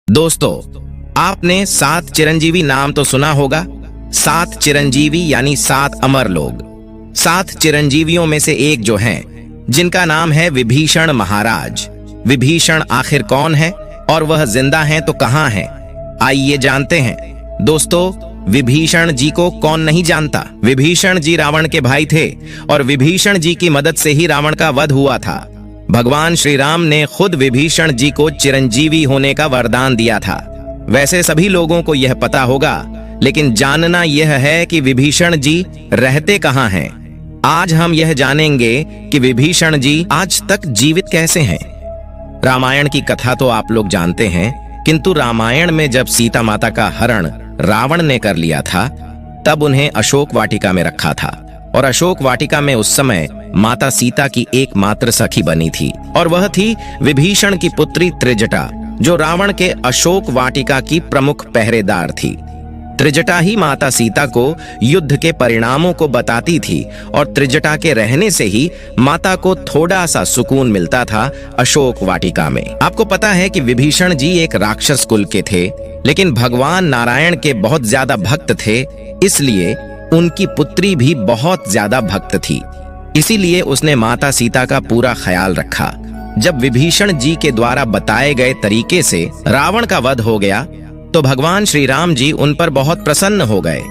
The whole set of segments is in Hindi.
दोस्तों, आपने 7 चिरंजीवी नाम तो सुना होगा। 7 चिरंजीवी यानी 7 अमर लोग। 7 चिरंजीवियों में से एक जो हैं, जिनका नाम है विभीषण महाराज। विभीषण आखिर कौन है और वह जिंदा हैं तो कहां हैं? आइए जानते हैं। दोस्तों, विभीषण जी को कौन नहीं जानता। विभीषण जी रावण के भाई थे और विभीषण जी की मदद से ही रावण का वध हुआ था। भगवान श्री राम ने खुद विभीषण जी को चिरंजीवी होने का वरदान दिया था। वैसे सभी लोगों को यह पता होगा, लेकिन जानना यह है कि विभीषण जी रहते कहां हैं। आज हम यह जानेंगे कि विभीषण जी आज तक जीवित कैसे हैं। रामायण की कथा तो आप लोग जानते हैं, किंतु रामायण में जब सीता माता का हरण रावण ने कर लिया था, तब उन्हें अशोक वाटिका में रखा था। और अशोक वाटिका में उस समय माता सीता की एकमात्र सखी बनी थी, और वह थी विभीषण की पुत्री त्रिजटा, जो रावण के अशोक वाटिका की प्रमुख पहरेदार थी। त्रिजटा ही माता सीता को युद्ध के परिणामों को बताती थी, और त्रिजटा के रहने से ही माता को थोड़ा सा सुकून मिलता था अशोक वाटिका में। आपको पता है कि विभीषण जी एक राक्षस कुल के थे, लेकिन भगवान नारायण के बहुत ज्यादा भक्त थे, इसलिए उनकी पुत्री भी बहुत ज्यादा भक्त थी। इसीलिए उसने माता सीता का पूरा ख्याल रखा। जब विभीषण जी के द्वारा बताए गए तरीके से रावण का वध हो गया, तो भगवान श्री राम जी उन पर बहुत प्रसन्न हो गए।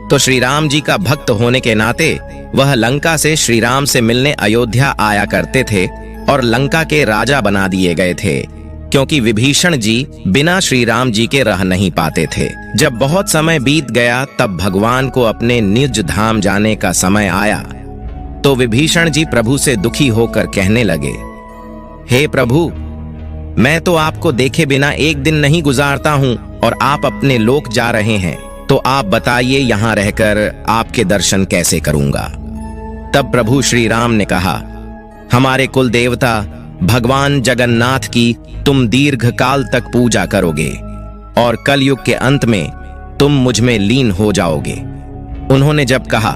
तो श्री राम जी का भक्त होने के नाते वह लंका से श्री राम से मिलने अयोध्या आया करते थे और लंका के राजा बना दिए गए थे, क्योंकि विभीषण जी बिना श्री राम जी के रह नहीं पाते थे। जब बहुत समय बीत गया, तब भगवान को अपने निज धाम जाने का समय आया। तो विभीषण जी प्रभु से दुखी होकर कहने लगे, हे प्रभु, मैं तो आपको देखे बिना एक दिन नहीं गुजारता हूँ और आप अपने लोक जा रहे हैं, तो आप बताइए यहाँ रहकर आपके दर्शन कैसे करूंगा। तब प्रभु श्री राम ने कहा, हमारे कुल देवता भगवान जगन्नाथ की तुम दीर्घ काल तक पूजा करोगे और कलयुग के अंत में तुम मुझ में लीन हो जाओगे। उन्होंने जब कहा,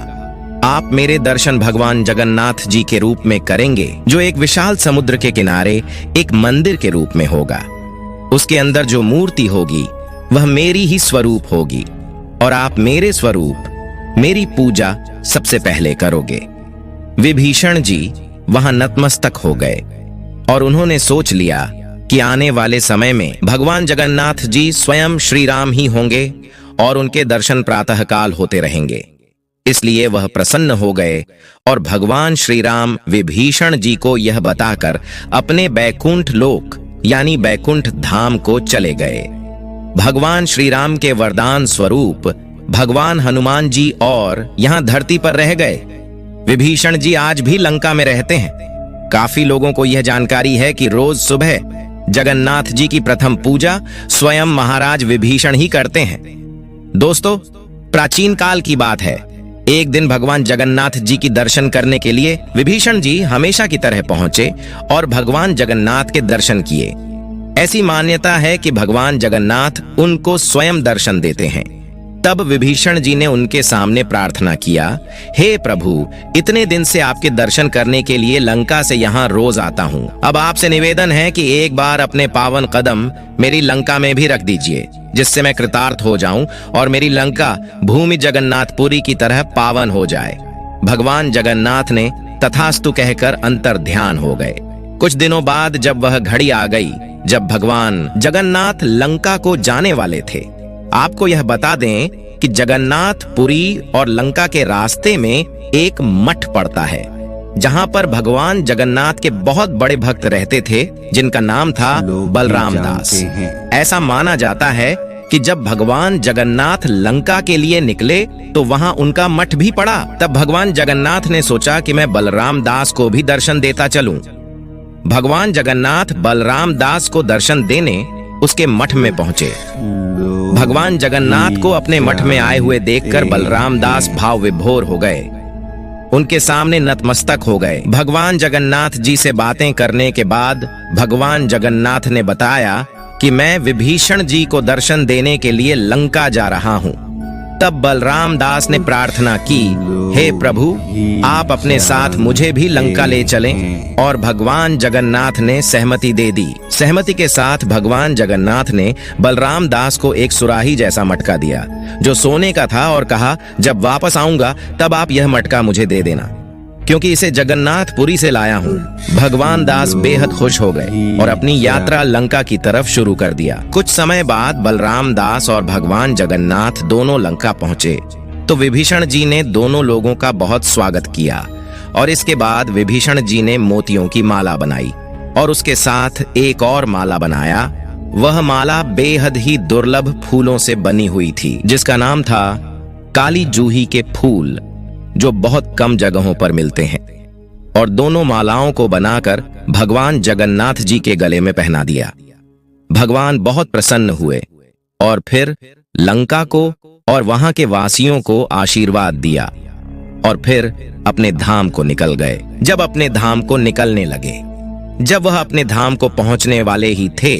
आप मेरे दर्शन भगवान जगन्नाथ जी के रूप में करेंगे, जो एक विशाल समुद्र के किनारे एक मंदिर के रूप में होगा। उसके अंदर जो मूर्ति होगी वह मेरी ही स्वरूप होगी, और आप मेरे स्वरूप मेरी पूजा सबसे पहले करोगे। विभीषण जी वहां नतमस्तक हो गए और उन्होंने सोच लिया कि आने वाले समय में भगवान जगन्नाथ जी स्वयं श्री राम ही होंगे और उनके दर्शन प्रातःकाल होते रहेंगे। इसलिए वह प्रसन्न हो गए और भगवान श्री राम विभीषण जी को यह बताकर अपने बैकुंठ लोक यानी बैकुंठ धाम को चले गए। भगवान श्री राम के वरदान स्वरूप भगवान हनुमान जी और यहाँ धरती पर रह गए। विभीषण जी आज भी लंका में रहते हैं। काफी लोगों को यह जानकारी है कि रोज सुबह जगन्नाथ जी की प्रथम पूजा स्वयं महाराज विभीषण ही करते हैं। दोस्तों, प्राचीन काल की बात है, एक दिन भगवान जगन्नाथ जी की दर्शन करने के लिए विभीषण जी हमेशा की तरह पहुंचे और भगवान जगन्नाथ के दर्शन किए। ऐसी मान्यता है कि भगवान जगन्नाथ उनको स्वयं दर्शन देते हैं। तब विभीषण जी ने उनके सामने प्रार्थना किया, हे प्रभु, इतने दिन से आपके दर्शन करने के लिए लंका से यहाँ रोज आता हूँ। अब आपसे निवेदन है कि एक बार अपने पावन कदम मेरी लंका में भी रख दीजिए, जिससे मैं कृतार्थ हो जाऊं और मेरी लंका भूमि जगन्नाथपुरी की तरह पावन हो जाए। भगवान जगन्नाथ ने तथास्तु कहकर अंतर ध्यान हो गए। कुछ दिनों बाद जब वह घड़ी आ गई जब भगवान जगन्नाथ लंका को जाने वाले थे। आपको यह बता दें कि जगन्नाथपुरी और लंका के रास्ते में एक मठ पड़ता है, जहां पर भगवान जगन्नाथ के बहुत बड़े भक्त रहते थे, जिनका नाम था बलराम दास। ऐसा माना जाता है कि जब भगवान जगन्नाथ लंका के लिए निकले तो वहां उनका मठ भी पड़ा। तब भगवान जगन्नाथ ने सोचा कि मैं बलराम दास को भी दर्शन देता चलूं। भगवान जगन्नाथ बलराम दास को दर्शन देने उसके मठ में पहुंचे। भगवान जगन्नाथ को अपने मठ में आए हुए देखकर बलराम दास भाव विभोर हो गए, उनके सामने नतमस्तक हो गए। भगवान जगन्नाथ जी से बातें करने के बाद भगवान जगन्नाथ ने बताया कि मैं विभीषण जी को दर्शन देने के लिए लंका जा रहा हूँ। तब बलराम दास ने प्रार्थना की, हे प्रभु, आप अपने साथ मुझे भी लंका ले चलें। और भगवान जगन्नाथ ने सहमति दे दी। सहमति के साथ भगवान जगन्नाथ ने बलराम दास को एक सुराही जैसा मटका दिया जो सोने का था और कहा, जब वापस आऊंगा तब आप यह मटका मुझे दे देना, क्योंकि इसे जगन्नाथपुरी से लाया हूँ। भगवान दास बेहद खुश हो गए और अपनी यात्रा लंका की तरफ शुरू कर दिया। कुछ समय बाद बलराम दास और भगवान जगन्नाथ दोनों लंका पहुंचे तो विभीषण जी ने दोनों लोगों का बहुत स्वागत किया और इसके बाद विभीषण जी ने मोतियों की माला बनाई और उसके साथ एक और माला बनाया। वह माला बेहद ही दुर्लभ फूलों से बनी हुई थी जिसका नाम था काली जूही के फूल, जो बहुत कम जगहों पर मिलते हैं। और दोनों मालाओं को बनाकर भगवान जगन्नाथ जी के गले में पहना दिया। भगवान बहुत प्रसन्न हुए और फिर लंका को और वहां के वासियों को आशीर्वाद दिया और फिर अपने धाम को निकल गए। जब अपने धाम को निकलने लगे, जब वह अपने धाम को पहुंचने वाले ही थे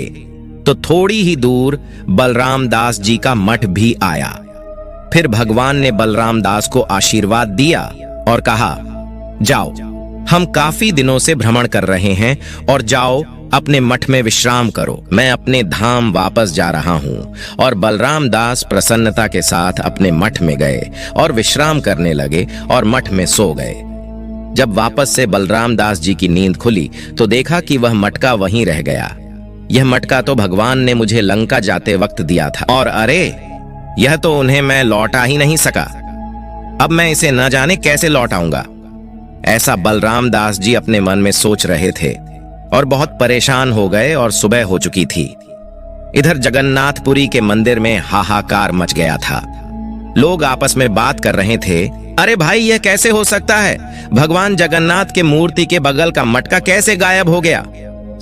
तो थोड़ी ही दूर बलराम दास जी का मठ भी आया। फिर भगवान ने बलराम दास को आशीर्वाद दिया और कहा, जाओ, हम काफी दिनों से भ्रमण कर रहे हैं और जाओ अपने मठ में विश्राम करो, मैं अपने धाम वापस जा रहा हूँ। और बलराम दास प्रसन्नता के साथ अपने मठ में गए और विश्राम करने लगे और मठ में सो गए। जब वापस से बलराम दास जी की नींद खुली तो देखा कि वह मटका वहीं रह गया। यह मटका तो भगवान ने मुझे लंका जाते वक्त दिया था और अरे, यह तो उन्हें मैं लौटा ही नहीं सका। अब मैं इसे न जाने कैसे लौटाऊंगा। ऐसा बलराम दास जी अपने मन में सोच रहे थे और बहुत परेशान हो गए और सुबह हो चुकी थी। इधर जगन्नाथपुरी के मंदिर में हाहाकार मच गया था। लोग आपस में बात कर रहे थे, अरे भाई, यह कैसे हो सकता है? भगवान जगन्नाथ के मूर्ति के बगल का मटका कैसे गायब हो गया?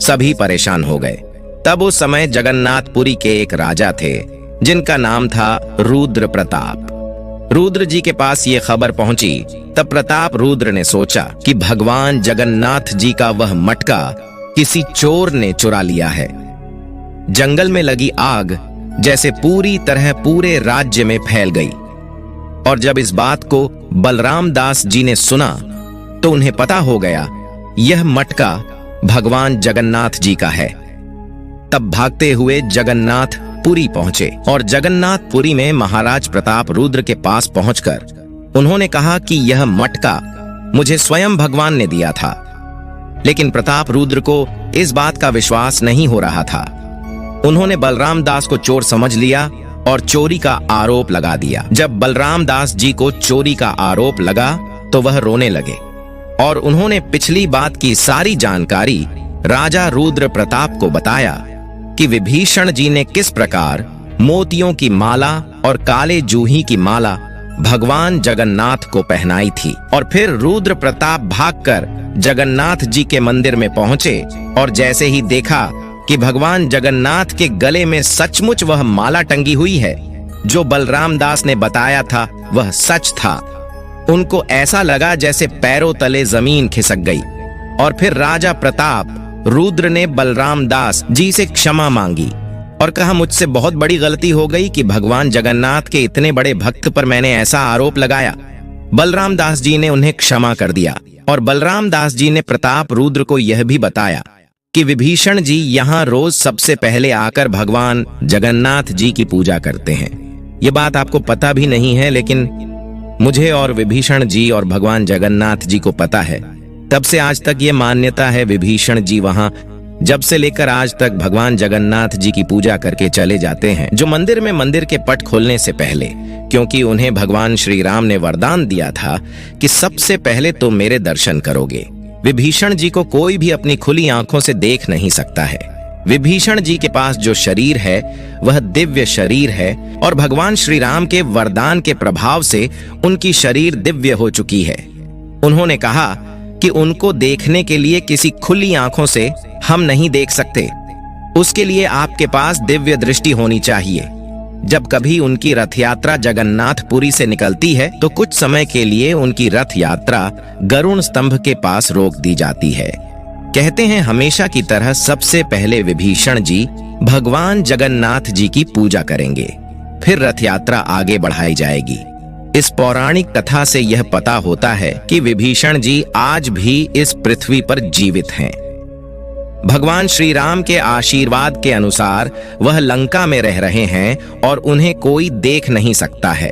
सभी परेशान हो गए। तब उस समय जगन्नाथपुरी के एक राजा थे जिनका नाम था रुद्र प्रताप। रुद्र जी के पास ये खबर पहुंची तब प्रताप रुद्र ने सोचा कि भगवान जगन्नाथ जी का वह मटका किसी चोर ने चुरा लिया है। जंगल में लगी आग जैसे पूरी तरह पूरे राज्य में फैल गई और जब इस बात को बलराम दास जी ने सुना तो उन्हें पता हो गया यह मटका भगवान जगन्नाथ जी का है। तब भागते हुए जगन्नाथपुरी पहुंचे और जगन्नाथपुरी में महाराज प्रताप रुद्र के पास पहुंचकर उन्होंने कहा कि यह मटका मुझे स्वयं भगवान ने दिया था। लेकिन प्रताप रुद्र को इस बात का विश्वास नहीं हो रहा था। उन्होंने बलराम दास को चोर समझ लिया और चोरी का आरोप लगा दिया। जब बलराम दास जी को चोरी का आरोप लगा तो वह रोने लगे और उन्होंने पिछली बात की सारी जानकारी राजा रुद्र प्रताप को बताया कि विभीषण जी ने किस प्रकार मोतियों की माला और काले जूही की माला भगवान जगन्नाथ को पहनाई थी। और फिर रुद्र प्रताप भागकर जगन्नाथ जी के मंदिर में पहुंचे और जैसे ही देखा कि भगवान जगन्नाथ के गले में सचमुच वह माला टंगी हुई है जो बलराम दास ने बताया था वह सच था, उनको ऐसा लगा जैसे पैरों तले जमीन खिसक गई। और फिर राजा प्रताप रुद्र ने बलराम दास जी से क्षमा मांगी और कहा, मुझसे बहुत बड़ी गलती हो गई कि भगवान जगन्नाथ के इतने बड़े भक्त पर मैंने ऐसा आरोप लगाया। बलराम दास जी ने उन्हें क्षमा कर दिया और बलराम दास जी ने प्रताप रुद्र को यह भी बताया कि विभीषण जी यहाँ रोज सबसे पहले आकर भगवान जगन्नाथ जी की पूजा करते हैं। ये बात आपको पता भी नहीं है, लेकिन मुझे और विभीषण जी और भगवान जगन्नाथ जी को पता है। तब से आज तक ये मान्यता है विभीषण जी वहां जब से लेकर आज तक भगवान जगन्नाथ जी की पूजा करके चले जाते हैं, जो मंदिर में मंदिर के पट खोलने से पहले, क्योंकि उन्हें भगवान श्री राम ने वरदान दिया था कि सबसे पहले तुम मेरे दर्शन करोगे। विभीषण जी को कोई भी अपनी खुली आंखों से देख नहीं सकता है। विभीषण जी के पास जो शरीर है वह दिव्य शरीर है और भगवान श्री राम के वरदान के प्रभाव से उनकी शरीर दिव्य हो चुकी है। उन्होंने कहा कि उनको देखने के लिए किसी खुली आंखों से हम नहीं देख सकते, उसके लिए आपके पास दिव्य दृष्टि होनी चाहिए। जब कभी उनकी रथ यात्रा जगन्नाथपुरी से निकलती है तो कुछ समय के लिए उनकी रथ यात्रा गरुड़ स्तंभ के पास रोक दी जाती है। कहते हैं हमेशा की तरह सबसे पहले विभीषण जी भगवान जगन्नाथ जी की पूजा करेंगे, फिर रथ यात्रा आगे बढ़ाई जाएगी। इस पौराणिक कथा से यह पता होता है कि विभीषण जी आज भी इस पृथ्वी पर जीवित हैं। भगवान श्री राम के आशीर्वाद के अनुसार वह लंका में रह रहे हैं और उन्हें कोई देख नहीं सकता है।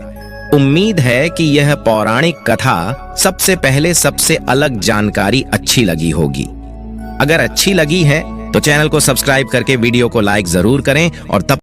उम्मीद है कि यह पौराणिक कथा सबसे पहले सबसे अलग जानकारी अच्छी लगी होगी। अगर अच्छी लगी है तो चैनल को सब्सक्राइब करके वीडियो को लाइक जरूर करें और तब